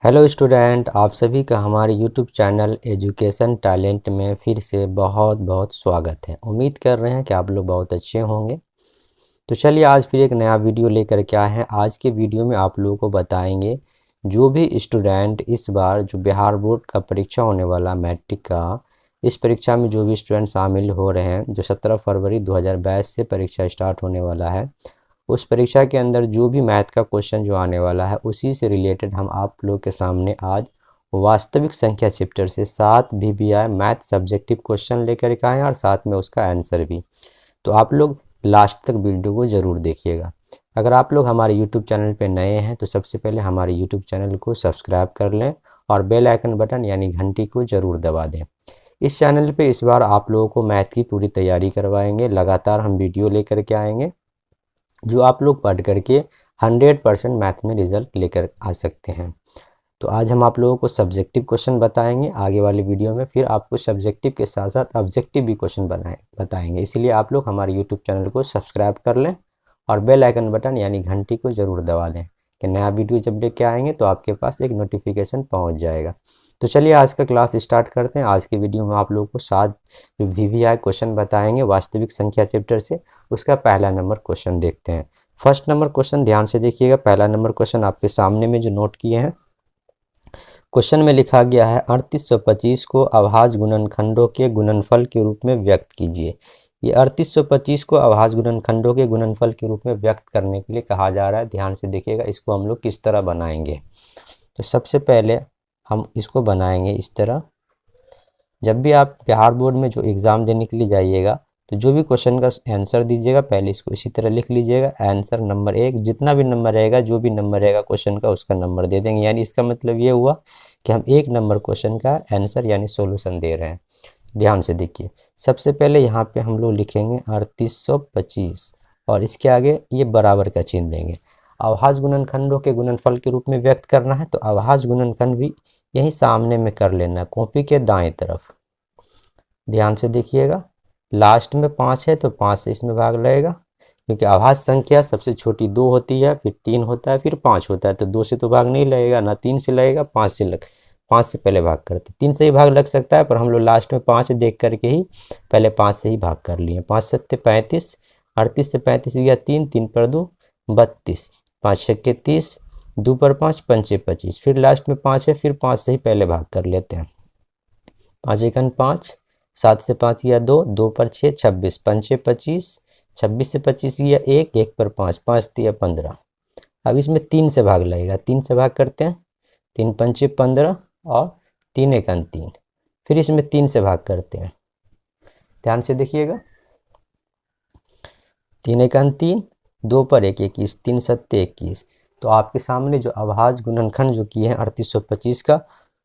Hello student, आप सभी का हमारे यूट्यूब चैनल एजुकेशन टैलेंट में फिर से बहुत बहुत स्वागत है। उम्मीद कर रहे हैं कि आप लोग बहुत अच्छे होंगे। तो चलिए आज फिर एक नया वीडियो लेकर के आए हैं। आज के वीडियो में आप लोगों को बताएंगे जो भी स्टूडेंट इस बार जो बिहार बोर्ड का परीक्षा होने वाला मैट्रिक का, इस परीक्षा में जो भी स्टूडेंट शामिल हो रहे हैं, जो 17 फरवरी 2022 से परीक्षा स्टार्ट होने वाला है, उस परीक्षा के अंदर जो भी मैथ का क्वेश्चन जो आने वाला है उसी से रिलेटेड हम आप लोग के सामने आज वास्तविक संख्या चैप्टर से 7 VBI मैथ सब्जेक्टिव क्वेश्चन लेकर के आए हैं और साथ में उसका आंसर भी। तो आप लोग लास्ट तक वीडियो को ज़रूर देखिएगा। अगर आप लोग हमारे यूट्यूब चैनल पर नए हैं तो सबसे पहले हमारे यूट्यूब चैनल को सब्सक्राइब कर लें और बेल आइकन बटन यानी घंटी को ज़रूर दबा दें। इस चैनल पे इस बार आप लोगों को मैथ की पूरी तैयारी करवाएंगे। लगातार हम वीडियो लेकर के आएंगे जो आप लोग पढ़ करके 100% मैथ में रिजल्ट लेकर आ सकते हैं। तो आज हम आप लोगों को सब्जेक्टिव क्वेश्चन बताएंगे। आगे वाले वीडियो में फिर आपको सब्जेक्टिव के साथ साथ ऑब्जेक्टिव भी क्वेश्चन बताएंगे। इसलिए आप लोग हमारे यूट्यूब चैनल को सब्सक्राइब कर लें और बेल आइकन बटन यानी घंटी को ज़रूर दबा दें कि नया वीडियो जब लेके आएंगे तो आपके पास एक नोटिफिकेशन पहुँच जाएगा। तो चलिए आज का क्लास स्टार्ट करते हैं। आज के वीडियो में आप लोगों को 7 VBI क्वेश्चन बताएंगे वास्तविक संख्या चैप्टर से। उसका पहला नंबर क्वेश्चन देखते हैं। फर्स्ट नंबर क्वेश्चन ध्यान से देखिएगा। पहला नंबर क्वेश्चन आपके सामने में जो नोट किए हैं, क्वेश्चन में लिखा गया है 3825 को अभाज्य गुणनखंडों के गुणनफल के रूप में व्यक्त कीजिए। ये 3825 को अभाज्य गुणनखंडों के गुणनफल के रूप में व्यक्त करने के लिए कहा जा रहा है। ध्यान से देखिएगा इसको हम लोग किस तरह बनाएंगे। तो सबसे पहले हम इसको बनाएंगे इस तरह। जब भी आप बिहार बोर्ड में जो एग्ज़ाम देने के लिए जाइएगा तो जो भी क्वेश्चन का आंसर दीजिएगा पहले इसको इसी तरह लिख लीजिएगा। आंसर नंबर 1, जितना भी नंबर रहेगा, जो भी नंबर रहेगा क्वेश्चन का उसका नंबर दे देंगे। यानी इसका मतलब ये हुआ कि हम 1 नंबर क्वेश्चन का आंसर यानी सोल्यूशन दे रहे हैं। ध्यान से देखिए, सबसे पहले यहाँ पे हम लोग लिखेंगे 3825 और इसके आगे ये बराबर का चिन्ह देंगे। अभाज्य गुणनखंडों के गुणनफल के रूप में व्यक्त करना है तो अभाज्य गुणनखंड भी यहीं सामने में कर लेना है, कॉपी के दाएं तरफ। ध्यान से देखिएगा, लास्ट में 5 है तो 5 से इसमें भाग लगेगा, क्योंकि अभाज्य संख्या सबसे छोटी 2 होती है, फिर 3 होता है, फिर 5 होता है। तो 2 से तो भाग नहीं लगेगा, ना 3 से लगेगा, 5 से पहले भाग करते। 3 से ही भाग लग सकता है पर हम लोग लास्ट में 5 देख करके ही पहले 5 से ही भाग कर लिए। 5 सत्ते 35, 38 से 35 गया 3, 3 पर 2 32, 5 छक्के 30, 2 पर 5 पंचे 25, फिर लास्ट में 5 है, फिर 5 से ही पहले भाग कर लेते हैं। 5 एकन 5, 7 से 5 गया 2, 2 पर 6 26, पंचे 25, 26 से 25 गया 1, 1 पर 5, 5 दिया 15। अब इसमें 3 से भाग लगेगा, 3 से भाग करते हैं, 3 पंचे 15 और 3 एकन 3, फिर इसमें 3 से भाग करते हैं। ध्यान से देखिएगा, 3 एकन 3, 2 पर 1 21, 3 सत्ते 21। तो आपके सामने जो अभाज्य गुणनखंड जो किए हैं 3825 का,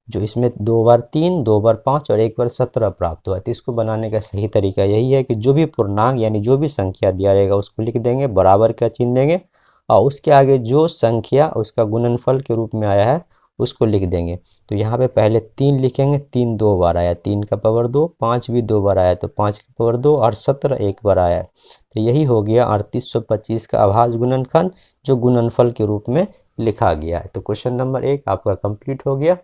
जो इसमें 2 बार 3, 2 बार 5 और 1 बार 17 प्राप्त हुआ। तो इसको बनाने का सही तरीका यही है कि जो भी पूर्णांक यानी जो भी संख्या दिया रहेगा उसको लिख देंगे, बराबर का चिन्ह देंगे और उसके आगे जो संख्या उसका गुणनफल के रूप में आया है उसको लिख देंगे। तो यहाँ पे पहले 3 लिखेंगे, 3 2 बार आया, 3 का पावर 2, 5 भी 2 बार आया तो 5 का पावर 2 और 17 1 बार आया। तो यही हो गया 3825 का अभाज्य गुणनखंड जो गुणनफल के रूप में लिखा गया है। तो क्वेश्चन नंबर 1 आपका कंप्लीट हो गया।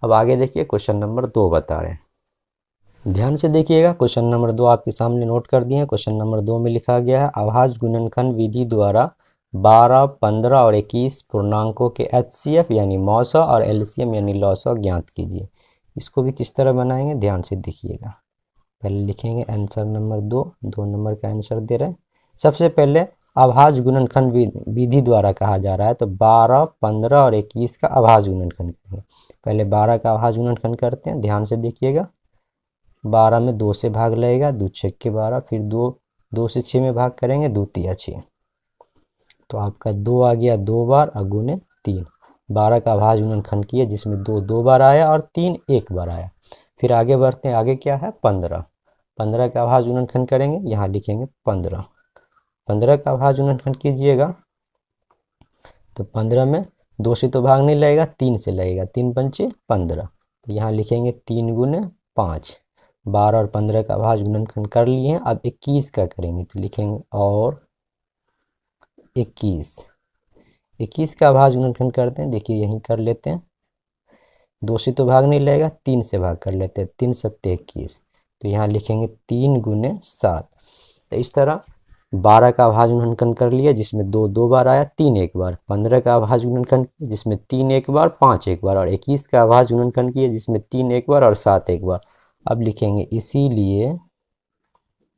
अब आगे देखिए क्वेश्चन नंबर 2 बता रहे हैं। ध्यान से देखिएगा, क्वेश्चन नंबर 2 आपके सामने नोट कर दिए हैं। क्वेश्चन नंबर 2 में लिखा गया है अभाज्य गुणनखंड विधि द्वारा 12, 15 और 21 पूर्णांकों के HCF यानी मौसा और LCM यानी लौसा ज्ञात कीजिए। इसको भी किस तरह बनाएंगे ध्यान से देखिएगा। पहले लिखेंगे आंसर नंबर 2, 2 नंबर का आंसर दे रहे हैं। सबसे पहले अभाज्य गुणनखंड विधि द्वारा कहा जा रहा है तो 12, 15 और 21 का अभाज्य गुणनखंड करेंगे। पहले 12 का अभाज्य गुणनखंड करते हैं। ध्यान से देखिएगा, 12 में 2 से भाग लगेगा, 2 छक्के 12, फिर 2 से 6 में भाग करेंगे, 2 तिया 6। तो आपका 2 आ गया 2 बार और गुने 3। 12 का अभाज्य गुणनखंड किया जिसमें 2 2 बार आया और 3 1 बार आया। फिर आगे बढ़ते हैं, आगे क्या है 15। 15 का अभाज्य गुणनखंड करेंगे, यहाँ लिखेंगे 15। 15 का अभाज्य गुणनखंड कीजिएगा तो 15 में 2 से तो भाग नहीं लगेगा, 3 से लगेगा, 3 पंचे 15। तो यहाँ लिखेंगे 3 गुने 5। 12 और 15 का अभाज्य गुणनखंड कर लिए हैं। अब 21 का करेंगे तो लिखेंगे और 21। 21 का अभाज्य गुणनखंड करते हैं, देखिए यहीं कर लेते हैं। 2 से तो भाग नहीं लगेगा, 3 से भाग कर लेते हैं, 3 सत्ते 21। तो यहाँ लिखेंगे 3 गुने 7। तो इस तरह 12 का अभाज्य गुणनखंड कर लिया जिसमें 2 2 बार आया, 3 एक बार। 15 का अभाज्य गुणनखंड जिसमें 3 एक बार, 5 एक बार। और 21 का अभाज्य गुणनखंड किया जिसमें 3 एक बार और 7 एक बार। अब लिखेंगे इसीलिए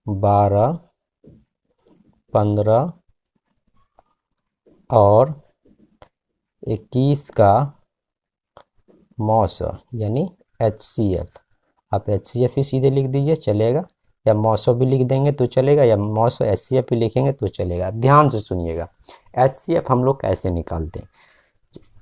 12, 15 और 21 का मौसा यानी HCF। आप HCF ही सीधे लिख दीजिए चलेगा, या मौसो भी लिख देंगे तो चलेगा, या मौसो HCF भी लिखेंगे तो चलेगा। ध्यान से सुनिएगा, HCF हम लोग कैसे निकालते हैं।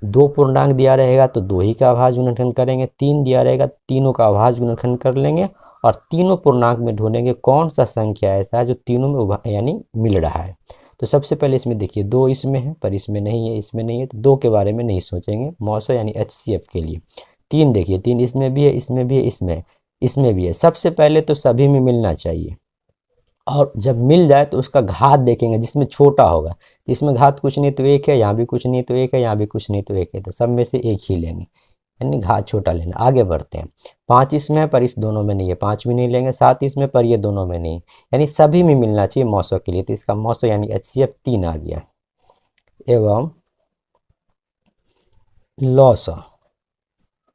2 पूर्णांक दिया रहेगा तो 2 ही का अभाज्य गुणनखंड करेंगे, 3 दिया रहेगा तीनों का अभाज्य गुणनखंड कर लेंगे, और तीनों पूर्णांक में ढूंढेंगे कौन सा संख्या ऐसा है जो तीनों में यानी मिल रहा है। तो सबसे पहले इसमें देखिए 2 इसमें है पर इसमें नहीं है, इसमें नहीं है, तो 2 के बारे में नहीं सोचेंगे मौसा यानी HCF के लिए। 3 देखिए 3 इसमें भी है, इसमें भी है, इसमें भी है। सबसे पहले तो सभी में मिलना चाहिए, और जब मिल जाए तो उसका घात देखेंगे जिसमें छोटा होगा। तो इसमें घात कुछ नहीं तो 1 है, यहाँ भी कुछ नहीं तो 1 है, यहाँ भी कुछ नहीं तो 1 है, तो सब में से 1 ही लेंगे, यानी घात छोटा लेना। आगे बढ़ते हैं, 5 इसमें है पर इस दोनों में नहीं है, 5 भी नहीं लेंगे। 7 इसमें पर ये दोनों में नहीं, यानी सभी में मिलना चाहिए मौसों के लिए। तो इसका मौसो यानी HCF 3 आ गया। एवं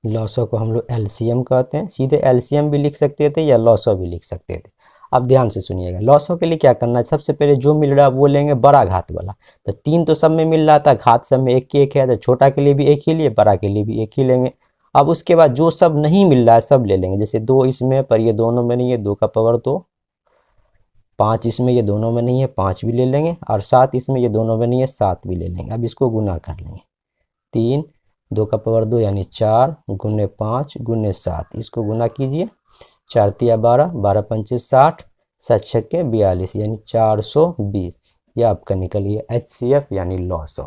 लॉसो को हम लोग LCM कहते हैं। सीधे LCM भी लिख सकते थे या लॉसो भी लिख सकते थे। अब ध्यान से सुनिएगा, लॉसो के लिए क्या करना है, सबसे पहले जो मिल रहा है वो लेंगे बड़ा घात वाला। तो 3 तो सब में मिल रहा था, घात सब में 1 की 1 है, तो छोटा के लिए भी 1 ही लिए, बड़ा के लिए भी 1 ही लेंगे। अब उसके बाद जो सब नहीं मिल रहा है सब ले लेंगे। जैसे 2 इसमें पर ये दोनों में नहीं है, 2 का पावर 2। 5 इसमें ये दोनों में नहीं है, 5 भी ले लेंगे। और 7 इसमें ये दोनों में नहीं है, 7 भी ले लेंगे। अब इसको गुना कर लेंगे, 3 2 का पावर 2 यानी 4 गुने 5 गुने 7। इसको गुना कीजिए, 4 तिया 12, 12 पंचे 60, 7 छक्के 42 यानी 420। यह आपका निकल गया HCF यानी लॉसो।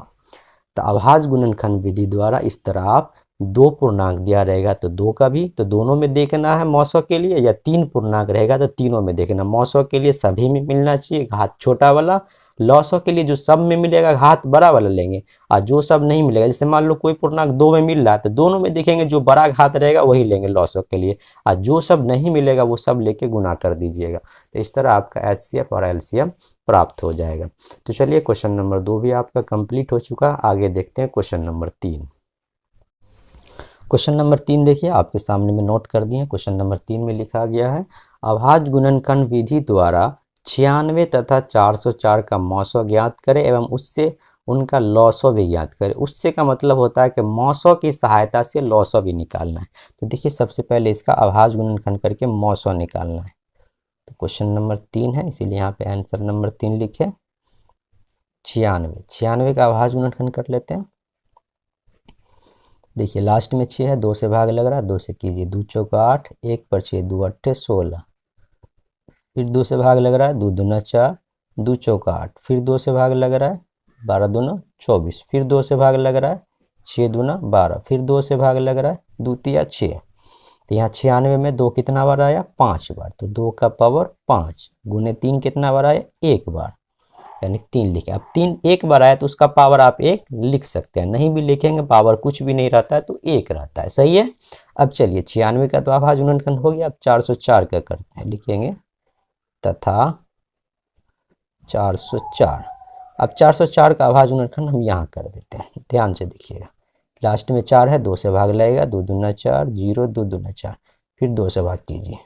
तो अभाज्य गुणनखंड विधि द्वारा इस तरह आप 2 पूर्णांक दिया रहेगा तो 2 का भी तो दोनों में देखना है मौसों के लिए, या 3 पूर्णांक रहेगा तो तीनों में देखना। मौसों के लिए सभी में मिलना चाहिए घात छोटा वाला, लॉसों के लिए जो सब में मिलेगा घात बड़ा वाला लेंगे, और जो सब नहीं मिलेगा, जैसे मान लो कोई पूर्णांक 2 में मिल रहा है तो दोनों में देखेंगे जो बड़ा घात रहेगा वही लेंगे लॉसों के लिए, और जो सब नहीं मिलेगा वो सब लेके गुना कर दीजिएगा। तो इस तरह आपका HCF और LCM प्राप्त हो जाएगा। तो चलिए क्वेश्चन नंबर 2 भी आपका कंप्लीट हो चुका। आगे देखते हैं क्वेश्चन नंबर 3। क्वेश्चन नंबर 3 देखिए, आपके सामने में नोट कर दिए। क्वेश्चन नंबर 3 में लिखा गया है, अभाज्य गुणनखंड विधि द्वारा 96 तथा 404 का मौसो ज्ञात करें एवं उससे उनका लॉसो भी ज्ञात करें। उससे का मतलब होता है कि मौसो की सहायता से लॉसो भी निकालना है। तो देखिए सबसे पहले इसका अभाज्य गुणनखंड करके मौसो निकालना है। तो क्वेश्चन नंबर 3 है, इसीलिए यहाँ पे आंसर नंबर 3 लिखे। 96 का अभाज्य गुणनखंड कर लेते हैं। देखिए लास्ट में 6 है, 2 से भाग लग रहा है, 2 से कीजिए, 2 चौका 8, 1 पर 6 2 अट्ठे 16। फिर 2 से भाग लग रहा है, 2 दूना 4, 2 चौका 8। फिर 2 से भाग लग रहा है, 12 दूना 24। फिर 2 से भाग लग रहा है, 6 दूना 12। फिर 2 से भाग लग रहा है, 2 तिया 6। तो यहाँ 96 में 2 कितना बार आया, 5 बार। तो 2 का पावर 5 गुने 3 कितना बार आया, 1 बार, यानी 3 लिखे। अब 3 एक बार आया तो उसका पावर आप 1 लिख सकते हैं, नहीं भी लिखेंगे पावर कुछ भी नहीं रहता है तो 1 रहता है। सही है। अब चलिए 96 का तो अभाज्य गुणनखंड हो गया। अब 404 का करते हैं, लिखेंगे तथा 404। अब 404 का अभाज्य गुणनखंड हम यहाँ कर देते हैं, ध्यान से देखिएगा। लास्ट में 4 है, 2 से भाग लगेगा, 2 दूना 4, 0 2 दूना 4। फिर 2 से भाग कीजिए,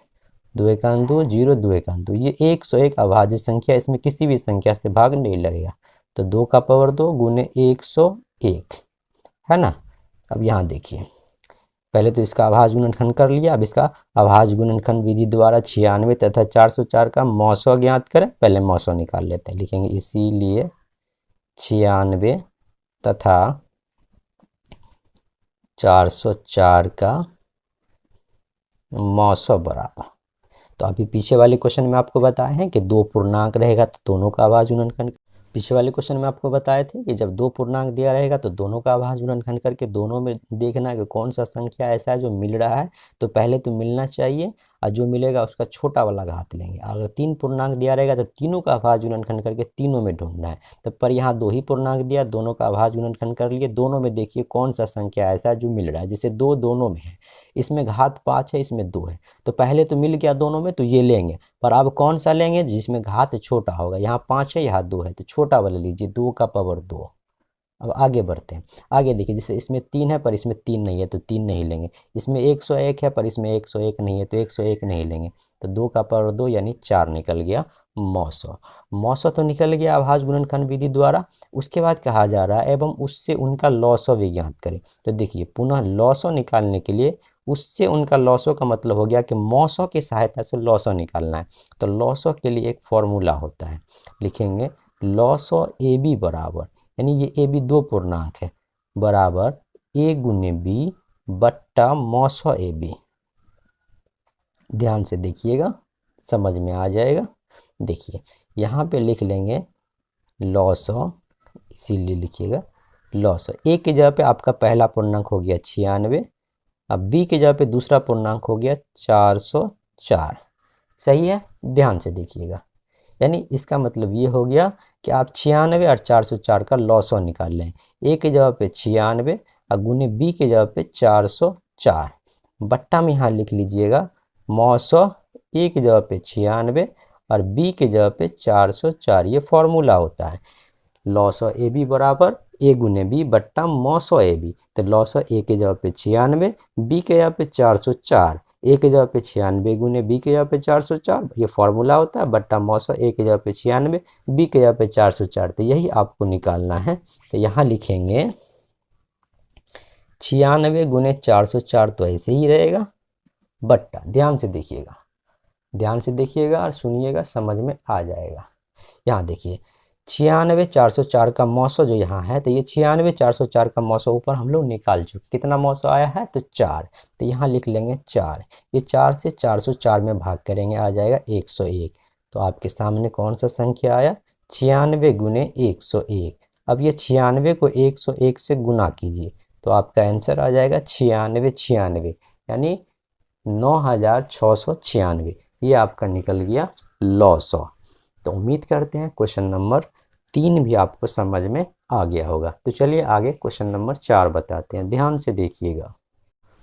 2 एकान 2, 0 2 एकान 2। ये 101 अभाज्य संख्या, इसमें किसी भी संख्या से भाग नहीं लगेगा। तो 2 का पावर 2 गुने 101 है ना। अब यहाँ देखिए, पहले तो इसका अभाज्य गुणनखंड कर लिया। अब इसका अभाज्य गुणनखंड विधि द्वारा 96 तथा 404 का मौसो ज्ञात करें। पहले मौसो निकाल लेते हैं, लिखेंगे इसीलिए 96 तथा 404 का मौसो बराबर। तो अभी पीछे वाले क्वेश्चन में आपको बताए हैं कि 2 पूर्णांक रहेगा तो दोनों का अभाज्य गुणनखंड। पीछे वाले क्वेश्चन में आपको बताए थे कि जब 2 पूर्णांक दिया रहेगा तो दोनों का अभाज्य गुणनखंड करके दोनों में देखना है कि कौन सा संख्या ऐसा है जो मिल रहा है। तो पहले तो मिलना चाहिए, और जो मिलेगा उसका छोटा वाला घात लेंगे। अगर 3 पूर्णांक दिया रहेगा तो तीनों का अभाज्य गुणनखंड करके तीनों में ढूंढना है। तो पर यहाँ 2 ही पूर्णांक दिया, दोनों का अभाज्य गुणनखंड कर लिए। दोनों में देखिए कौन सा संख्या ऐसा है जो मिल रहा है, जैसे 2 दोनों में है, इसमें घात 5 है, इसमें 2 है, तो पहले तो मिल गया दोनों में, तो ये लेंगे। पर अब कौन सा लेंगे जिसमें घात छोटा होगा, यहाँ 5 है यहाँ 2 है, तो छोटा वाला लीजिए, 2 का पावर 2। अब आगे बढ़ते हैं। आगे देखिए, जैसे इसमें 3 है पर इसमें 3 नहीं है तो 3 नहीं लेंगे। इसमें 101 है पर इसमें 101 नहीं है तो 101 नहीं लेंगे। तो 2 का पावर 2 यानी 4 निकल गया। मौसो तो निकल गया अभाज्य गुणनखंड विधि द्वारा। उसके बाद कहा जा रहा है एवं उससे उनका लॉसो भी ज्ञात करें। तो देखिए पुनः लॉसो निकालने के लिए उससे उनका लॉसो का मतलब हो गया कि मौसो की सहायता से लॉसो निकालना है। तो लॉसो के लिए एक फॉर्मूला होता है, लिखेंगे लॉसो ए बी बराबर, यानी ये ए बी 2 पूर्णांक है, बराबर ए गुने बी बट्टा मौसो ए बी। ध्यान से देखिएगा, समझ में आ जाएगा। देखिए यहाँ पे लिख लेंगे लॉसो, इसीलिए लिखिएगा लॉसो। ए की जगह पे आपका पहला पूर्णांक हो गया 96, अब बी की जगह पे दूसरा पूर्णांक हो गया 404। सही है, ध्यान से देखिएगा। यानी इसका मतलब ये हो गया कि आप 96 और 404 का लॉसो निकाल लें। ए की जगह पे 96 और गुने बी की जगह पे 404, बट्टा में यहाँ लिख लीजिएगा मौसो। ए की जगह पे 96 और बी की जगह पे 404, ये फॉर्मूला होता है। लॉसो ए बी बराबर ए गुने बी बट्टा मौसो ए बी। तो लॉसो ए की जगह पे 96, बी के जगह पे 404, ए की जगह पे 96 गुने बी के जगह पे 404, ये फॉर्मूला होता है, बट्टा मौसो ए की जगह पे 96, बी के जगह पे 404। तो यही आपको निकालना है। तो यहाँ लिखेंगे 96 गुने 404, तो ऐसे ही रहेगा, बट्टा। ध्यान से देखिएगा, ध्यान से देखिएगा और सुनिएगा, समझ में आ जाएगा। यहाँ देखिए 96 404 का मौसो जो यहाँ है, तो ये 96 404 का मौसो ऊपर हम लोग निकाल चुके। कितना मौसो आया है, तो 4, तो यहाँ लिख लेंगे 4। ये 4 से 404 में भाग करेंगे, आ जाएगा 101। तो आपके सामने कौन सा संख्या आया, 96 गुने 101। अब ये 96 को 101 से गुना कीजिए, तो आपका आंसर आ जाएगा 96, यानी 9696। ये आपका निकल गया लॉसो। तो उम्मीद करते हैं क्वेश्चन नंबर 3 भी आपको समझ में आ गया होगा। तो चलिए आगे क्वेश्चन नंबर 4 बताते हैं, ध्यान से देखिएगा।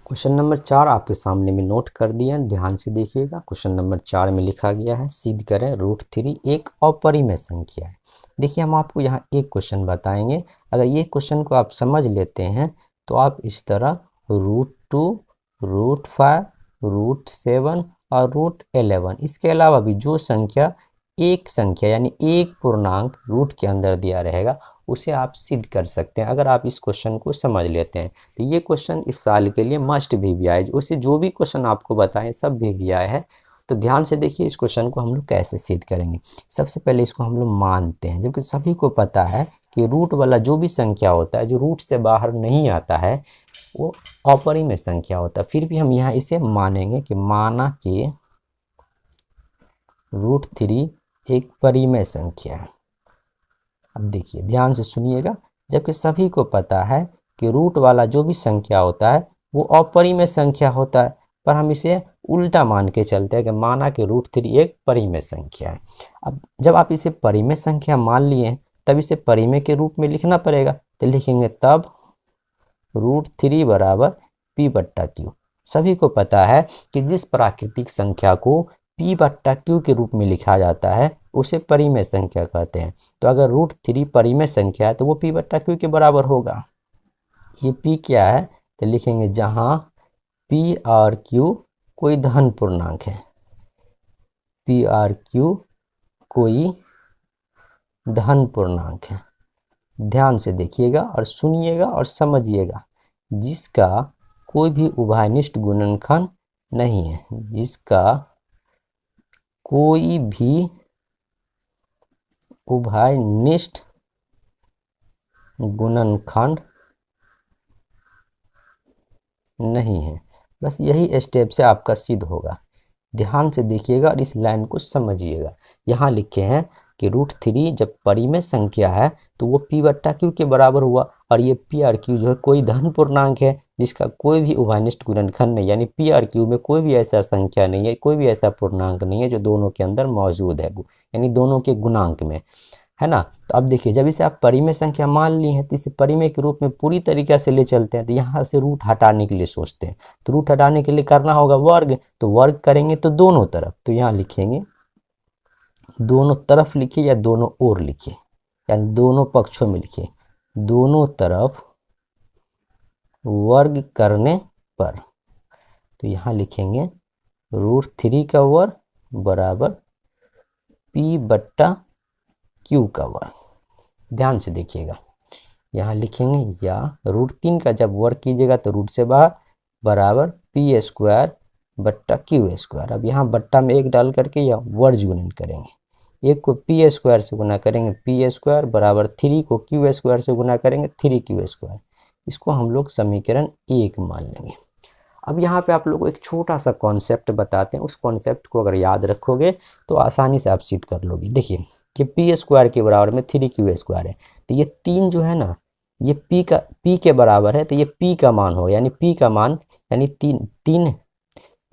क्वेश्चन नंबर 4 आपके सामने में नोट कर दिए हैं, ध्यान से देखिएगा। क्वेश्चन नंबर 4 में लिखा गया है सिद्ध करें √3 एक अपरिमेय संख्या है। देखिए हम आपको यहाँ एक क्वेश्चन बताएंगे, अगर ये क्वेश्चन को आप समझ लेते हैं तो आप इस तरह √2, √5, √7 और √11, इसके अलावा भी जो संख्या एक संख्या यानी एक पूर्णांक रूट के अंदर दिया रहेगा उसे आप सिद्ध कर सकते हैं, अगर आप इस क्वेश्चन को समझ लेते हैं। तो ये क्वेश्चन इस साल के लिए मस्ट भी आए, उसे जो भी क्वेश्चन आपको बताएं सब भी आए हैं। तो ध्यान से देखिए इस क्वेश्चन को हम लोग कैसे सिद्ध करेंगे। सबसे पहले इसको हम लोग मानते हैं, जबकि सभी को पता है कि रूट वाला जो भी संख्या होता है जो रूट से बाहर नहीं आता है वो अपरिमेय संख्या होता है। फिर भी हम यहाँ इसे मानेंगे कि माना कि √3 एक परिमेय संख्या है। अब देखिए ध्यान से सुनिएगा, जबकि सभी को पता है कि रूट वाला जो भी संख्या होता है वो अपरिमेय संख्या होता है, पर हम इसे उल्टा मान के चलते हैं कि माना कि √3 एक परिमेय संख्या है। अब जब आप इसे परिमेय संख्या मान लिए तब इसे परिमेय के रूप में लिखना पड़ेगा। तो लिखेंगे तब √3 बराबर P/Q। सभी को पता है कि जिस प्राकृतिक संख्या को P/Q के रूप में लिखा जाता है उसे परिमेय संख्या कहते हैं। तो अगर √3 परिमेय संख्या है तो वो P/Q के बराबर होगा। ये P क्या है, तो लिखेंगे जहां P और Q कोई धन पूर्णांक है, P और Q कोई धन पूर्णांक है। ध्यान से देखिएगा और सुनिएगा और समझिएगा, जिसका कोई भी उभयनिष्ठ गुणनखंड नहीं है, जिसका कोई भी उभयनिष्ठ गुणनखंड नहीं है। बस यही स्टेप से आपका सिद्ध होगा। ध्यान से देखिएगा और इस लाइन को समझिएगा। यहाँ लिखे हैं कि √3 जब परिमेय संख्या है तो वो p/q के बराबर हुआ, और ये p/q जो है कोई धन पूर्णांक है जिसका कोई भी उभयनिष्ठ गुणनखंड नहीं, यानी p/q में कोई भी ऐसा संख्या नहीं है, कोई भी ऐसा पूर्णांक नहीं है जो दोनों के अंदर मौजूद है, यानी दोनों के गुणांक में, है ना। तो अब देखिए, जब इसे आप परिमेय संख्या मान ली है तो इसे परिमेय के रूप में पूरी तरीके से ले चलते हैं। तो यहाँ से रूट हटाने के लिए सोचते हैं, तो रूट हटाने के लिए करना होगा वर्ग, तो वर्ग करेंगे तो दोनों तरफ, तो यहाँ लिखेंगे दोनों तरफ लिखिए या दोनों ओर लिखिए, यानी दोनों पक्षों में लिखिए, दोनों तरफ वर्ग करने पर। तो यहाँ लिखेंगे √3 का वर्ग बराबर p/q का वर्ग। ध्यान से देखिएगा, यहाँ लिखेंगे या √3 का जब वर्ग कीजिएगा तो रूट से बाहर बराबर p²/q²। अब यहाँ बट्टा में 1 डाल करके या वर्ग गुणन करेंगे, 1 को p² से गुना करेंगे p² बराबर 3 को q² से गुना करेंगे 3q²। इसको हम लोग समीकरण 1 मान लेंगे। अब यहाँ पे आप लोगों को एक छोटा सा कॉन्सेप्ट बताते हैं, उस कॉन्सेप्ट को अगर याद रखोगे तो आसानी से आप सिद्ध कर लोगे। देखिए कि p² के बराबर में 3q² है, तो ये 3 जो है ना, ये p के बराबर है, तो ये p का मान होगा, यानी p का मान यानी 3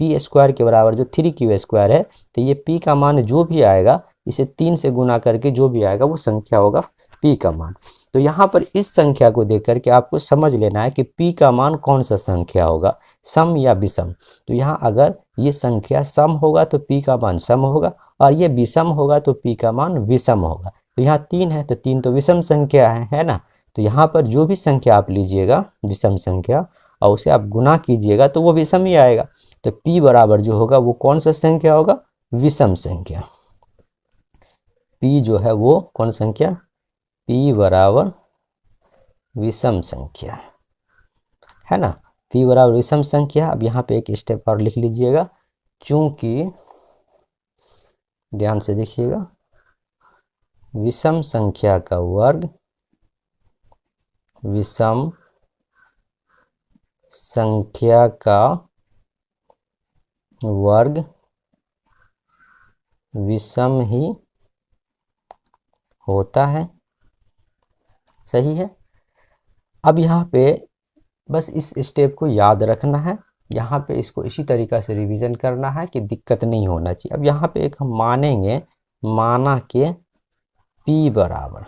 p² के बराबर जो 3q² है, तो ये p का मान जो भी आएगा इसे 3 से गुना करके जो भी आएगा वो संख्या होगा p का मान। तो यहाँ पर इस संख्या को देख करके आपको समझ लेना है कि p का मान कौन सा संख्या होगा, सम या विषम। तो यहाँ अगर ये संख्या सम होगा तो p का मान सम होगा, और ये विषम होगा तो p का मान विषम होगा। तो यहाँ 3 है तो 3 तो विषम संख्या है ना। तो यहाँ पर जो भी संख्या आप लीजिएगा विषम संख्या और उसे आप गुना कीजिएगा तो वो विषम ही आएगा। तो p बराबर जो होगा वो कौन सा संख्या होगा, विषम संख्या। p जो है वो कौन संख्या, p बराबर विषम संख्या, है ना। p बराबर विषम संख्या। अब यहाँ पे एक स्टेप और लिख लीजिएगा, चूंकि ध्यान से देखिएगा विषम संख्या का वर्ग विषम संख्या का वर्ग विषम ही होता है, सही है। अब यहाँ पे बस इस स्टेप को याद रखना है, यहाँ पे इसको इसी तरीक़ा से रिवीजन करना है कि दिक्कत नहीं होना चाहिए। अब यहाँ पे एक हम मानेंगे, माना के p बराबर,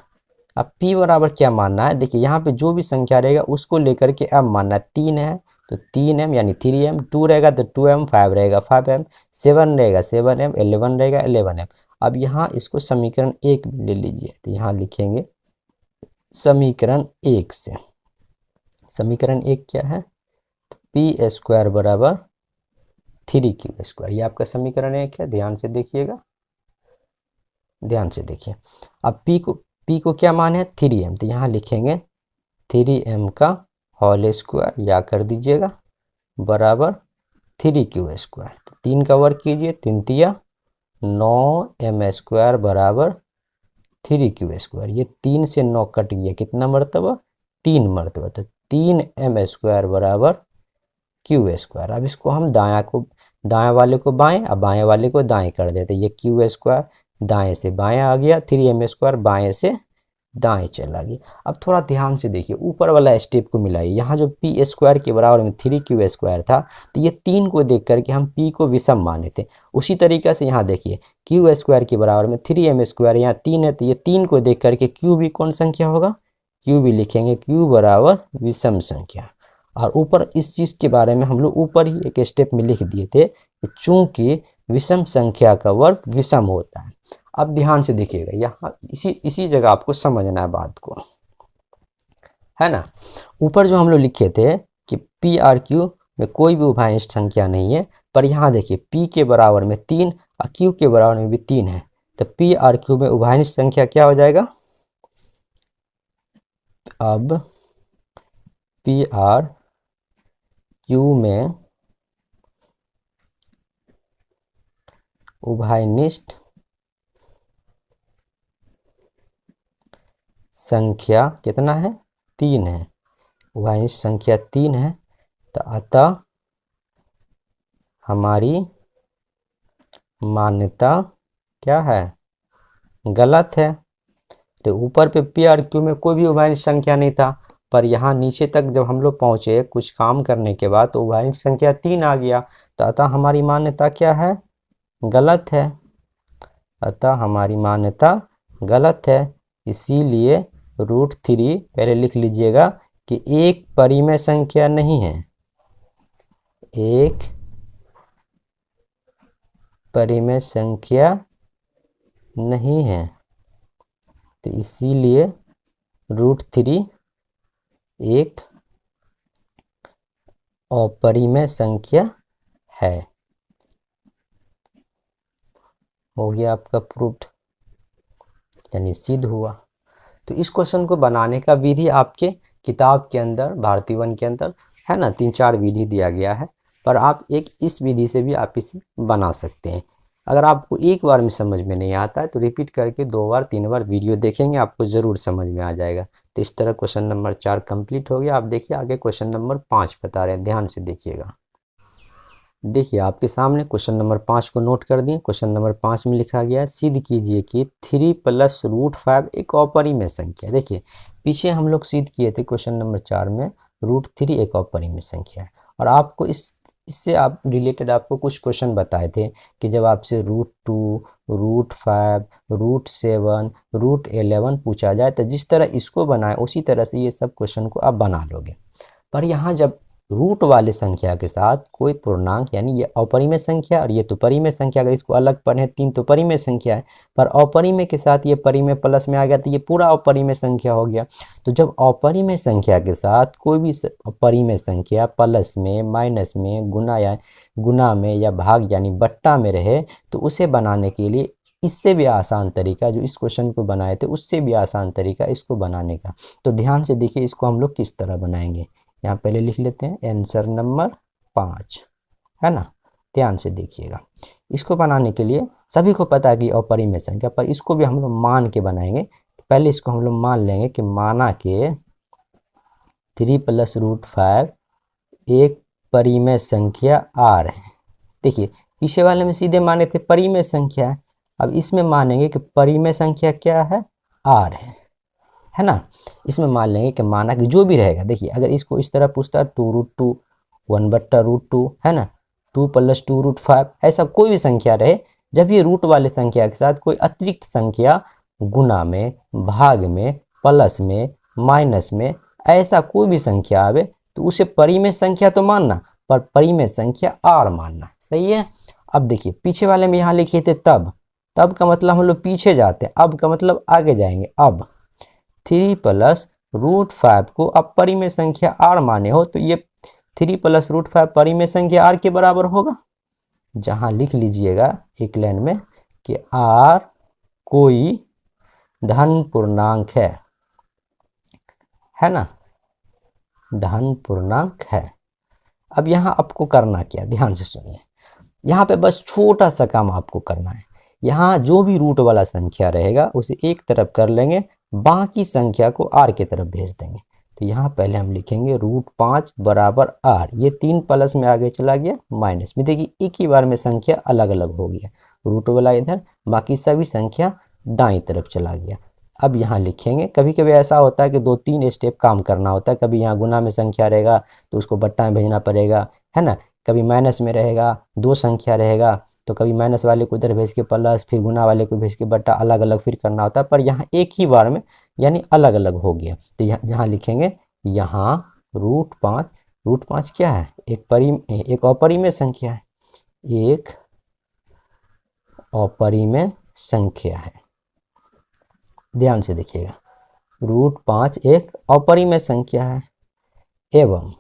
अब p बराबर क्या मानना है, देखिए यहाँ पे जो भी संख्या रहेगा उसको लेकर के m मानना है। 3 है तो 3m यानी 3m, 2 रहेगा तो 2m, 5 रहेगा 5m, 7 रहेगा 7m, 11 रहेगा 11m। अब यहाँ इसको समीकरण 1 में ले लीजिए, तो यहाँ लिखेंगे समीकरण 1 से, समीकरण 1 क्या है, p² बराबर 3q², ये आपका समीकरण 1 है। ध्यान से देखिएगा, ध्यान से देखिए। अब p को क्या मान है, 3m, तो यहाँ लिखेंगे 3m का होल स्क्वायर या कर दीजिएगा बराबर 3q²। 3 का वर्ग कीजिए, 3 तिया 9m² बराबर 3q²। ये 3 से 9 कट गया, कितना मरतबा, 3 मरतबा, तो 3m² बराबर q²। अब इसको हम दायां वाले को बाएं और बाएं वाले को दाएं कर देते, ये q² दाएं से बाएं आ गया, 3m² बाएं से दाएं चला गया। अब थोड़ा ध्यान से देखिए, ऊपर वाला स्टेप को मिलाइए। यहाँ जो p² के बराबर में 3q² था, तो ये 3 को देख करके हम p को विषम माने थे। उसी तरीके से यहाँ देखिए q² के बराबर में 3m², यहाँ 3 है, तो ये 3 को देख करके q भी कौन संख्या होगा, q भी लिखेंगे, q बराबर विषम संख्या। और ऊपर इस चीज़ के बारे में हम लोग ऊपर ही एक स्टेप में लिख दिए थे कि चूंकि विषम संख्या का वर्ग विषम होता है। अब ध्यान से देखिएगा, यहाँ इसी जगह आपको समझना है बात को, है ना। ऊपर जो हम लोग लिखे थे कि p/q में कोई भी उभयनिष्ठ संख्या नहीं है, पर यहाँ देखिए p के बराबर में 3 और q के बराबर में भी 3 है, तो p/q में उभयनिष्ठ संख्या क्या हो जाएगा, अब p/q में उभयनिष्ठ संख्या कितना है, 3 है, उभयनिष्ठ संख्या 3 है। तो अतः हमारी मान्यता क्या है, गलत है। तो ऊपर पे पी और क्यू में कोई भी उभयनिष्ठ संख्या नहीं था, पर यहाँ नीचे तक जब हम लोग पहुँचे कुछ काम करने के बाद तो उभयनिष्ठ संख्या 3 आ गया। तो अतः हमारी मान्यता क्या है, गलत है। अतः हमारी मान्यता गलत है। इसीलिए √3 पहले लिख लीजिएगा कि एक परिमेय संख्या नहीं है, एक परिमेय संख्या नहीं है। तो इसीलिए √3 एक अपरिमेय संख्या है। हो गया आपका प्रूफ्ड, यानी सिद्ध हुआ। तो इस क्वेश्चन को बनाने का विधि आपके किताब के अंदर भारती वन के अंदर है ना, 3-4 विधि दिया गया है, पर आप एक इस विधि से भी आप इसे बना सकते हैं। अगर आपको एक बार में समझ में नहीं आता है तो रिपीट करके 2 बार 3 बार वीडियो देखेंगे, आपको ज़रूर समझ में आ जाएगा। तो इस तरह क्वेश्चन नंबर 4 कंप्लीट हो गया। आप देखिए आगे क्वेश्चन नंबर 5 बता रहे हैं, ध्यान से देखिएगा। देखिए आपके सामने क्वेश्चन नंबर 5 को नोट कर दिए। क्वेश्चन नंबर 5 में लिखा गया है, सिद्ध कीजिए कि 3 + √5 एक अपरिमेय संख्या। देखिए पीछे हम लोग सिद्ध किए थे क्वेश्चन नंबर 4 में √3 एक अपरिमेय संख्या है, और आपको इससे आप रिलेटेड आपको कुछ क्वेश्चन बताए थे कि जब आपसे √2, √5, √7, √11 पूछा जाए तो जिस तरह इसको बनाए उसी तरह से ये सब क्वेश्चन को आप बना लोगे। पर यहाँ जब रूट वाले संख्या के साथ कोई पूर्णांक, यानी ये अपरिमेय संख्या और ये तो परिमेय संख्या, अगर इसको अलग पढ़ें 3 तो परिमेय संख्या है, पर अपरिमेय के साथ ये परिमेय प्लस में आ गया तो ये पूरा अपरिमेय संख्या हो गया। तो जब अपरिमेय संख्या के साथ कोई भी परिमेय संख्या प्लस में, माइनस में, गुना में या भाग यानी बट्टा में रहे तो उसे बनाने के लिए इससे भी आसान तरीका, जो इस क्वेश्चन को बनाए थे उससे भी आसान तरीका इसको बनाने का। तो ध्यान से देखिए इसको हम लोग किस तरह बनाएंगे। यहाँ पहले लिख लेते हैं आंसर नंबर 5, है ना। ध्यान से देखिएगा, इसको बनाने के लिए सभी को पता है कि अपरिमेय संख्या, पर इसको भी हम लोग मान के बनाएंगे। पहले इसको हम लोग मान लेंगे कि माना के 3 + √5 एक परिमेय संख्या r है। देखिए पीछे वाले में सीधे माने थे परिमेय संख्या है, अब इसमें मानेंगे कि परिमेय संख्या क्या है, r है ना। इसमें मान लेंगे कि माना कि जो भी रहेगा, देखिए अगर इसको इस तरह पूछता है 2√2, 1/√2 है ना, 2 + 2√5 ऐसा कोई भी संख्या रहे, जब ये रूट वाले संख्या के साथ कोई अतिरिक्त संख्या गुना में, भाग में, प्लस में, माइनस में ऐसा कोई भी संख्या आवे तो उसे परिमेय संख्या तो मानना, पर परिमेय संख्या r मानना, सही है। अब देखिए पीछे वाले में यहाँ लिखे थे तब का मतलब हम लोग पीछे जाते हैं, अब का मतलब आगे जाएंगे। अब 3 + √5 को अब परिमेय संख्या r माने हो तो ये 3 + √5 परिमेय संख्या r के बराबर होगा। जहां लिख लीजिएगा एक लाइन में कि r कोई धन पूर्णांक है ना, धन पूर्णांक है। अब यहाँ आपको करना क्या, ध्यान से सुनिए। यहाँ पे बस छोटा सा काम आपको करना है। यहाँ जो भी रूट वाला संख्या रहेगा उसे एक तरफ कर लेंगे, बाकी संख्या को r के तरफ भेज देंगे। तो यहाँ पहले हम लिखेंगे √5 = r, ये 3 प्लस में आगे चला गया माइनस में। देखिए एक ही बार में संख्या अलग अलग हो गया, रूट वाला इधर, बाकी सभी संख्या दाईं तरफ चला गया। अब यहाँ लिखेंगे, कभी कभी ऐसा होता है कि 2-3 स्टेप काम करना होता है। कभी यहाँ गुना में संख्या रहेगा तो उसको बट्टा में भेजना पड़ेगा, है ना। कभी माइनस में रहेगा, 2 संख्या रहेगा तो कभी माइनस वाले को इधर भेज के प्लस, फिर गुना वाले को भेज के बट्टा, अलग अलग फिर करना होता है। पर यहाँ एक ही बार में यानी अलग अलग हो गया। तो यहाँ लिखेंगे यहाँ √5 क्या है, एक अपरिमेय संख्या है, एक अपरिमेय संख्या है। ध्यान से देखिएगा, √5 एक अपरिमेय संख्या है, एवं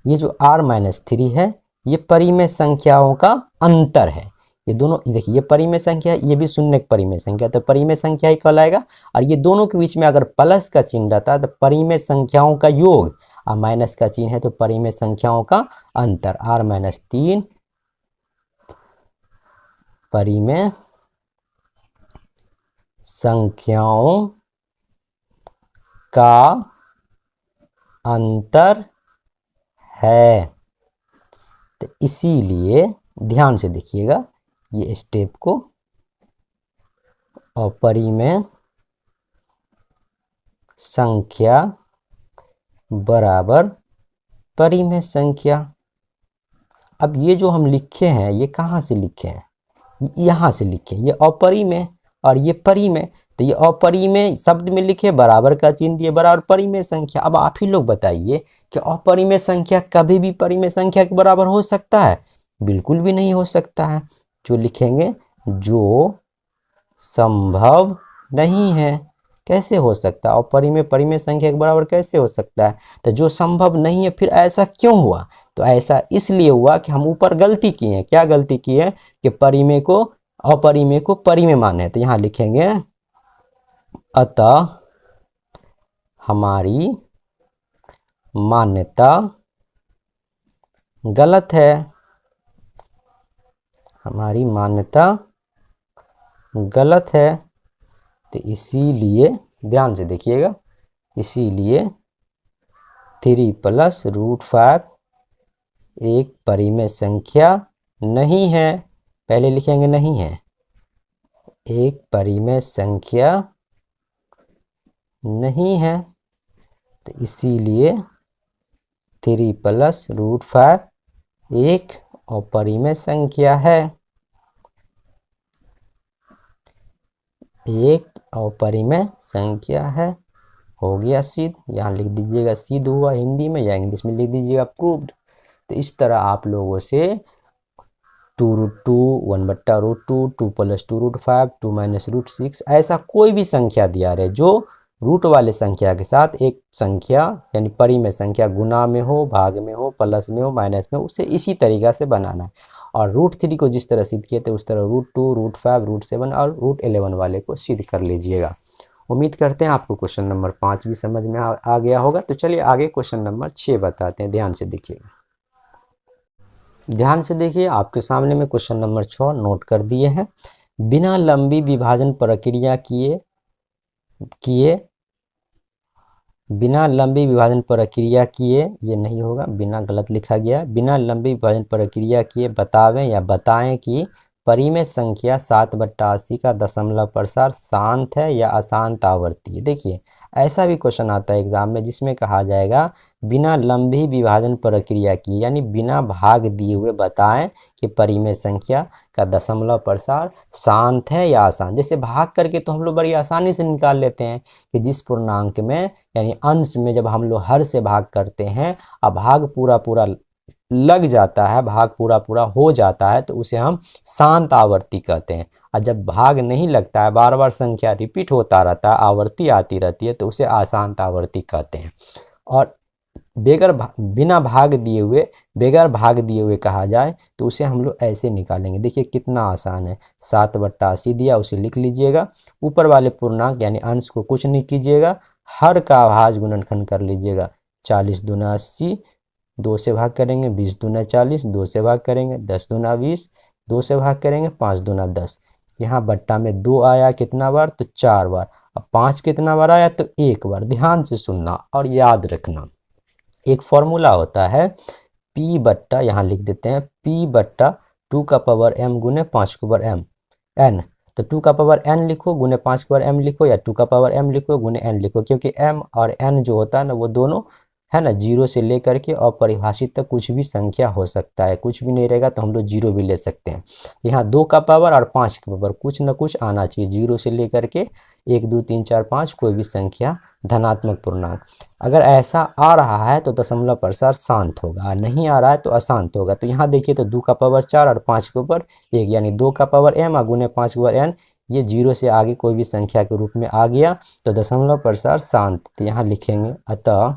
ये जो r-3 है ये परिमेय संख्याओं का अंतर है। ये दोनों देखिए, ये परिमेय संख्या है, ये भी शून्य परिमेय संख्या, तो परिमेय संख्या ही कहलाएगा। और ये दोनों के बीच में अगर प्लस का चिन्ह रहता है तो परिमेय संख्याओं का योग, और माइनस का चिन्ह है तो परिमेय संख्याओं का अंतर। r-3 परिमेय संख्याओं का अंतर है। तो इसीलिए ध्यान से देखिएगा, ये स्टेप को अपरिमेय संख्या बराबर परिमेय संख्या। अब ये जो हम लिखे हैं ये कहाँ से लिखे हैं, यहाँ से लिखे, ये अपरिमेय और ये परिमेय, तो ये अपरिमेय शब्द में लिखे, बराबर का चिन्ह दिए, बराबर परिमेय संख्या। अब आप ही लोग बताइए कि अपरिमेय संख्या कभी भी परिमेय संख्या के बराबर हो सकता है? बिल्कुल भी नहीं हो सकता है। जो लिखेंगे जो संभव नहीं है। कैसे हो सकता है? अपरिमेय परिमेय संख्या के बराबर कैसे हो सकता है? तो जो संभव नहीं है, फिर ऐसा क्यों हुआ? तो ऐसा इसलिए हुआ कि हम ऊपर गलती किए हैं। क्या गलती की है? कि परिमेय को अपरिमेय को परिमेय माने। तो यहाँ लिखेंगे अतः हमारी मान्यता गलत है। हमारी मान्यता गलत है। तो इसीलिए ध्यान से देखिएगा, इसीलिए 3 + √5 एक परिमेय संख्या नहीं है। पहले लिखेंगे नहीं है, एक परिमेय संख्या नहीं है। तो इसीलिए 3 + √5 एक अपरिमेय संख्या है। एक अपरिमेय संख्या है। हो गया सिद्ध। यहाँ लिख दीजिएगा सिद्ध हुआ हिंदी में, या इंग्लिश में लिख दीजिएगा प्रूव्ड। तो इस तरह आप लोगों से 2√2, 1/√2, 2 + 2√5, 2 - √6 ऐसा कोई भी संख्या दिया रहे जो रूट वाले संख्या के साथ एक संख्या यानी परिमेय संख्या गुना में हो, भाग में हो, प्लस में हो, माइनस में हो, उसे इसी तरीक़ा से बनाना है। और √3 को जिस तरह सिद्ध किए थे उस तरह √2, √5, √7 और √11 वाले को सिद्ध कर लीजिएगा। उम्मीद करते हैं आपको क्वेश्चन नंबर 5 भी समझ में आ गया होगा। तो चलिए आगे क्वेश्चन नंबर 6 बताते हैं। ध्यान से देखिएगा, ध्यान से देखिए, आपके सामने में क्वेश्चन नंबर 6 नोट कर दिए हैं। बिना लंबी विभाजन प्रक्रिया बिना लंबी विभाजन प्रक्रिया किए, ये नहीं होगा, बिना गलत लिखा गया। बिना लंबी विभाजन प्रक्रिया किए बतावें या बताएं कि परिमेय संख्या 7/80 का दशमलव प्रसार शांत है या अशांत आवर्ती है। देखिए ऐसा भी क्वेश्चन आता है एग्जाम में जिसमें कहा जाएगा बिना लंबी विभाजन प्रक्रिया की, यानी बिना भाग दिए हुए बताएं कि परिमेय संख्या का दशमलव प्रसार शांत है या अशांत। जैसे भाग करके तो हम लोग बड़ी आसानी से निकाल लेते हैं कि जिस पूर्णांक में यानी अंश में जब हम लोग हर से भाग करते हैं और भाग पूरा लग जाता है, भाग पूरा हो जाता है, तो उसे हम शांत आवर्ती कहते हैं। और जब भाग नहीं लगता है, बार बार संख्या रिपीट होता रहता है, आवर्ती आती रहती है, तो उसे अशांत आवर्ती कहते हैं। और बिना भाग दिए हुए, बगैर भाग दिए हुए कहा जाए तो उसे हम लोग ऐसे निकालेंगे। देखिए कितना आसान है। 7/80 दिया, उसे लिख लीजिएगा। ऊपर वाले पूर्णांक यानी अंश को कुछ नहीं कीजिएगा, हर का अभाज्य गुणनखंड कर लीजिएगा। 40 दूना 80, 2 से भाग करेंगे, 20 दूना 40, 2 से भाग करेंगे, 10 दूना 20, 2 से भाग करेंगे, 5 दूना 10। यहाँ बट्टा में 2 आया कितना बार? तो 4 बार। अब 5 कितना बार आया? तो 1 बार। ध्यान से सुनना और याद रखना, एक फॉर्मूला होता है P/, यहाँ लिख देते हैं P/2m गुने 5m n। तो 2m लिखो, गुने 5m लिखो, या 2m लिखो, गुने n लिखो, क्योंकि m और n जो होता है ना वो दोनों है ना 0 से लेकर के अपरिभाषित तक कुछ भी संख्या हो सकता है। कुछ भी नहीं रहेगा तो हम लोग 0 भी ले सकते हैं। यहाँ 2 का पावर और 5 का पावर कुछ ना कुछ आना चाहिए। 0 से लेकर के 1 2 3 4 5 कोई भी संख्या धनात्मक पूर्णांक। अगर ऐसा आ रहा है तो दशमलव प्रसार शांत होगा, नहीं आ रहा है तो अशांत होगा। तो यहाँ देखिए तो 2 का पावर 4 और 5 के ऊपर 1, यानी 2 का पावर m और गुने 5 के ऊपर n, ये 0 से आगे कोई भी संख्या के रूप में आ गया तो दशमलव प्रसार शांत। तो यहाँ लिखेंगे अतः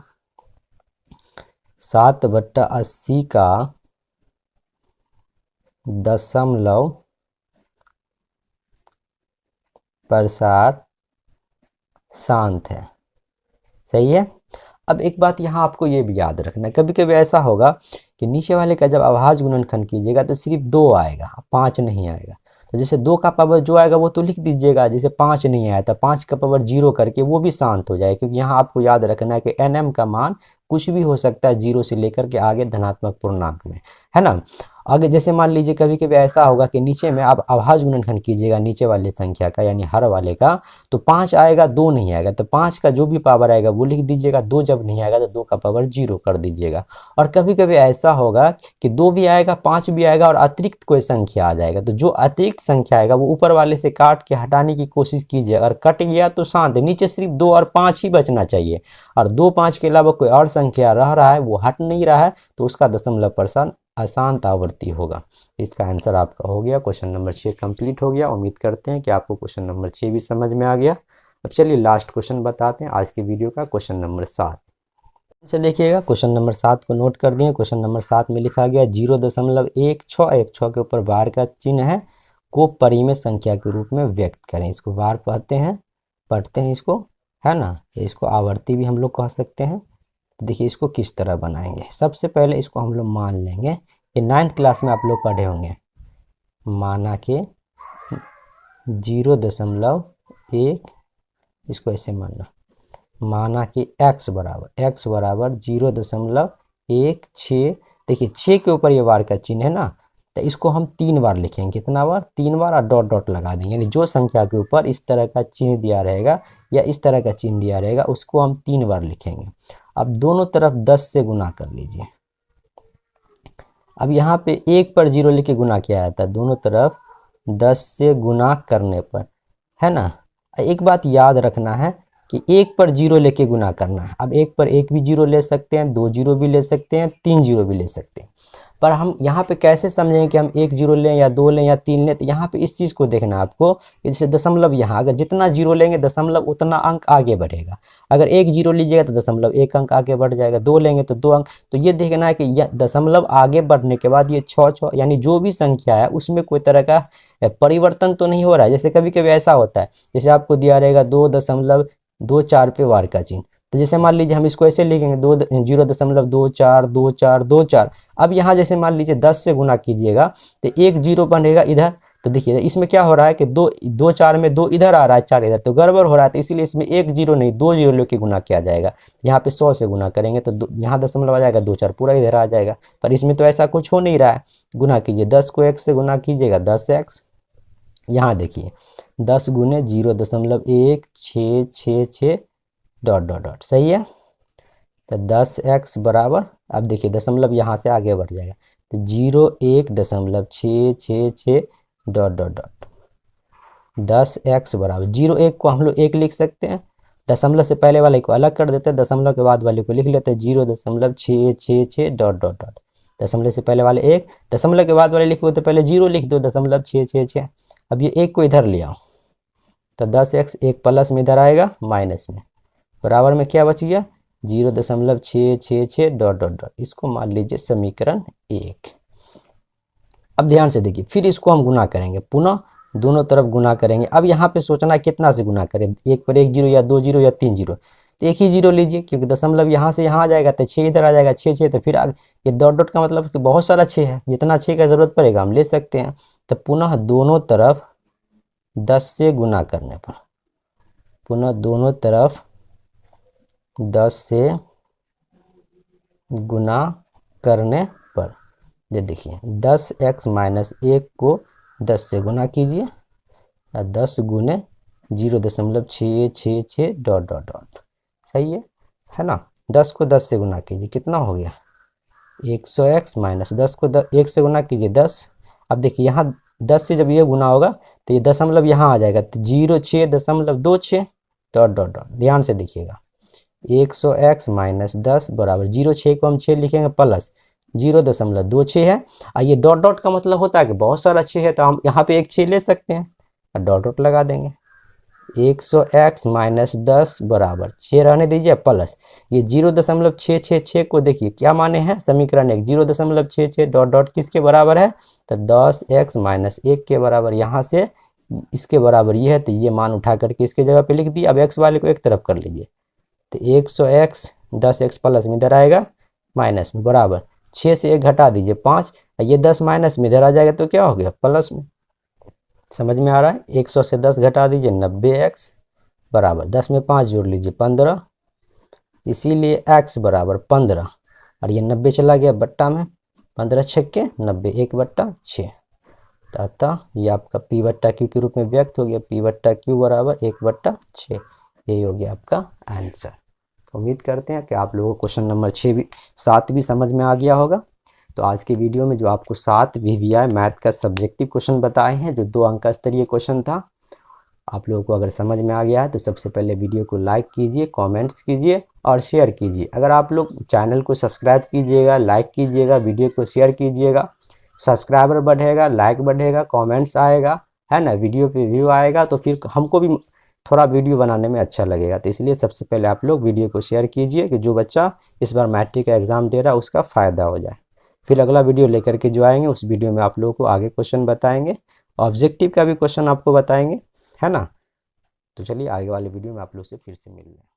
7/80 का दशमलव प्रसार शांत है। सही है। अब एक बात यहाँ आपको ये भी याद रखना है, कभी कभी ऐसा होगा कि नीचे वाले का जब अभाज्य गुणनखंड कीजिएगा तो सिर्फ 2 आएगा, 5 नहीं आएगा। तो जैसे 2 का पावर जो आएगा वो तो लिख दीजिएगा, जैसे 5 नहीं आया तो 5 का पावर 0 करके वो भी शांत हो जाए, क्योंकि यहाँ आपको याद रखना है कि nm का मान कुछ भी हो सकता है 0 से लेकर के आगे धनात्मक पूर्णांक में, है ना। अगर जैसे मान लीजिए कभी कभी ऐसा होगा कि नीचे में आप अभाज्य गुणनखंड कीजिएगा नीचे वाले संख्या का यानी हर वाले का, तो 5 आएगा 2 नहीं आएगा, तो 5 का जो भी पावर आएगा वो लिख दीजिएगा, 2 जब नहीं आएगा तो 2 का पावर 0 कर दीजिएगा। और कभी कभी ऐसा होगा कि 2 भी आएगा 5 भी आएगा और अतिरिक्त कोई संख्या आ जाएगा, तो जो अतिरिक्त संख्या आएगा वो ऊपर वाले से काट के हटाने की कोशिश कीजिए। अगर कट गया तो शांत, नीचे सिर्फ 2 और 5 ही बचना चाहिए, और 2 5 के अलावा कोई और संख्या रह रहा है वो हट नहीं रहा है तो उसका दशमलव प्रश्न अशांत आवर्ती होगा। इसका आंसर आपका हो गया। क्वेश्चन नंबर 6 कंप्लीट हो गया। उम्मीद करते हैं कि आपको क्वेश्चन नंबर 6 भी समझ में आ गया। अब चलिए लास्ट क्वेश्चन बताते हैं आज के वीडियो का, क्वेश्चन नंबर 7 से देखिएगा। क्वेश्चन नंबर 7 को नोट कर दिए। क्वेश्चन नंबर 7 में लिखा गया 0.1616 के ऊपर बार का चिन्ह है को परिमेय संख्या के रूप में व्यक्त करें। इसको बार पढ़ते हैं इसको, है ना, इसको आवर्ती भी हम लोग कह सकते हैं। देखिए इसको किस तरह बनाएंगे। सबसे पहले इसको हम लोग मान लेंगे, ये 9th क्लास में आप लोग पढ़े होंगे, माना के 0.1, इसको ऐसे मानना, माना कि x बराबर 0.16। देखिए 6 के ऊपर ये बार का चिन्ह है ना, तो इसको हम 3 बार लिखेंगे। कितना बार? 3 बार, और डॉट डॉट लगा देंगे। यानी जो संख्या के ऊपर इस तरह का चिन्ह दिया रहेगा या इस तरह का चिन्ह दिया रहेगा उसको हम 3 बार लिखेंगे। अब दोनों तरफ 10 से गुना कर लीजिए। अब यहाँ पे 1 पर 0 लेके गुना किया जाता है, दोनों तरफ 10 से गुना करने पर, है ना। एक बात याद रखना है कि 1 पर 0 लेके गुना करना है। अब 1 पर 1 भी 0 ले सकते हैं, 2 0 भी ले सकते हैं, 3 0 भी ले सकते हैं, पर हम यहाँ पे कैसे समझेंगे कि हम 1 0 लें या 2 लें या 3 लें? तो यहाँ पे इस चीज़ को देखना है आपको, जैसे दशमलव, यहाँ अगर जितना 0 लेंगे दशमलव उतना अंक आगे बढ़ेगा। अगर 1 0 लीजिएगा तो दशमलव 1 अंक आगे बढ़ जाएगा, 2 लेंगे तो 2 अंक। तो ये देखना है कि यह दशमलव आगे बढ़ने के बाद ये 6 यानी जो भी संख्या है उसमें कोई तरह का परिवर्तन तो नहीं हो रहा है। जैसे कभी कभी ऐसा होता है, जैसे आपको दिया रहेगा 2.24 पे वार का चिन्ह, तो जैसे मान लीजिए हम इसको ऐसे लिखेंगे 0.242424। अब यहाँ जैसे मान लीजिए 10 से गुना कीजिएगा तो 1 0 बनेगा इधर, तो देखिए इसमें क्या हो रहा है कि 2 4 में 2 इधर आ रहा है, 4 इधर, तो गड़बड़ हो रहा है। तो इसीलिए इसमें 1 0 नहीं 2 0 लेके गुना किया जाएगा। यहाँ पे 100 से गुना करेंगे तो यहाँ दशमलव आ जाएगा, 2 4 पूरा इधर आ जाएगा, पर इसमें तो ऐसा कुछ हो नहीं रहा है। गुना कीजिए, 10 को 1 से गुना कीजिएगा 10x। यहाँ देखिए 10 गुने 0.1666 डॉट डॉट डॉट, सही है। तो 10x बराबर, अब देखिए दशमलव यहाँ से आगे बढ़ जाएगा, तो 0.16666 डॉट डॉट डॉट। 10x बराबर 0.1 को हम लोग 1 लिख सकते हैं, दशमलव से पहले वाले को अलग कर देते हैं, दशमलव के बाद वाले को लिख लेते हैं 0.666 डॉट डॉट डॉट। दशमलव से पहले वाले 1, दशमलव के बाद वाले लिखो तो पहले 0 लिख दो, 0.666। अब ये 1 को इधर ले आओ तो 10x 1 प्लस में इधर आएगा माइनस में, बराबर में क्या बच गया 0.666 डॉट डॉट डॉट। इसको मान लीजिए समीकरण 1। अब ध्यान से देखिए, फिर इसको हम गुना करेंगे, पुनः दोनों तरफ गुना करेंगे। अब यहाँ पे सोचना कितना से गुना करें, 1 पर 1 0 या 2 0 या 3 0, तो 1 ही 0 लीजिए, क्योंकि दशमलव यहाँ से यहाँ आ जाएगा तो 6 इधर आ जाएगा, 6 6, तो फिर ये डॉट डॉट का मतलब कि बहुत सारा 6 है, जितना 6 का ज़रूरत पड़ेगा हम ले सकते हैं। तो पुनः दोनों तरफ 10 से गुना करने पर, पुनः दोनों तरफ 10 से गुना करने पर, ये देखिए 10x माइनस 1 को 10 से गुना कीजिए, 10 गुने 0.666 डॉट डॉट डॉट, सही है ना। 10 को 10 से गुना कीजिए, कितना हो गया 100x माइनस 10 को 1 से गुना कीजिए 10। अब देखिए यहाँ 10 से जब ये गुना होगा तो ये दशमलव यहाँ आ जाएगा, तो 0.626 डॉट डॉट डॉट। ध्यान से देखिएगा 100x माइनस 10 बराबर 0.6 को हम 6 लिखेंगे प्लस 0.26 है। ये डॉट डॉट का मतलब होता है कि बहुत सारा 6 है, तो हम यहाँ पे एक 6 ले सकते हैं और डॉट डॉट लगा देंगे। 100x माइनस 10 बराबर 6 रहने दीजिए प्लस ये 0.666 को देखिए क्या माने हैं समीकरण 1, 0.66 डॉट डॉट किसके बराबर है, तो 10x माइनस 1 के बराबर। यहाँ से इसके बराबर ये है, तो ये मान उठा करके इसके जगह पे लिख दिया। अब x वाले को एक तरफ कर लीजिए, तो 100x 10x प्लस में इधर आएगा माइनस में, बराबर 6 से 1 घटा दीजिए 5, ये 10 माइनस में इधर आ जाएगा तो क्या हो गया प्लस में। समझ में आ रहा है। 100 से 10 घटा दीजिए 90x बराबर 10 में 5 जोड़ लीजिए 15, इसीलिए x बराबर 15, और ये 90 चला गया बट्टा में, 15 छक्के 90, 1/6। अतः ये आपका P/Q के रूप में व्यक्त हो गया, P/Q बराबर 1/6। यही हो गया आपका आंसर। तो उम्मीद करते हैं कि आप लोगों को क्वेश्चन नंबर 7 भी समझ में आ गया होगा। तो आज की वीडियो में जो आपको 7 VVI मैथ का सब्जेक्टिव क्वेश्चन बताए हैं, जो 2 अंक स्तरीय क्वेश्चन था, आप लोगों को अगर समझ में आ गया है तो सबसे पहले वीडियो को लाइक कीजिए, कमेंट्स कीजिए और शेयर कीजिए। अगर आप लोग चैनल को सब्सक्राइब कीजिएगा, लाइक कीजिएगा, वीडियो को शेयर कीजिएगा, सब्सक्राइबर बढ़ेगा, लाइक बढ़ेगा, कमेंट्स आएगा, है ना, वीडियो पे व्यू आएगा, तो फिर हमको भी थोड़ा वीडियो बनाने में अच्छा लगेगा। तो इसलिए सबसे पहले आप लोग वीडियो को शेयर कीजिए कि जो बच्चा इस बार मैट्रिक का एग्ज़ाम दे रहा है उसका फ़ायदा हो जाए। फिर अगला वीडियो लेकर के जो आएंगे उस वीडियो में आप लोगों को आगे क्वेश्चन बताएंगे, ऑब्जेक्टिव का भी क्वेश्चन आपको बताएंगे, है ना। तो चलिए आगे वाले वीडियो में आप लोग से फिर से मिल रहे हैं।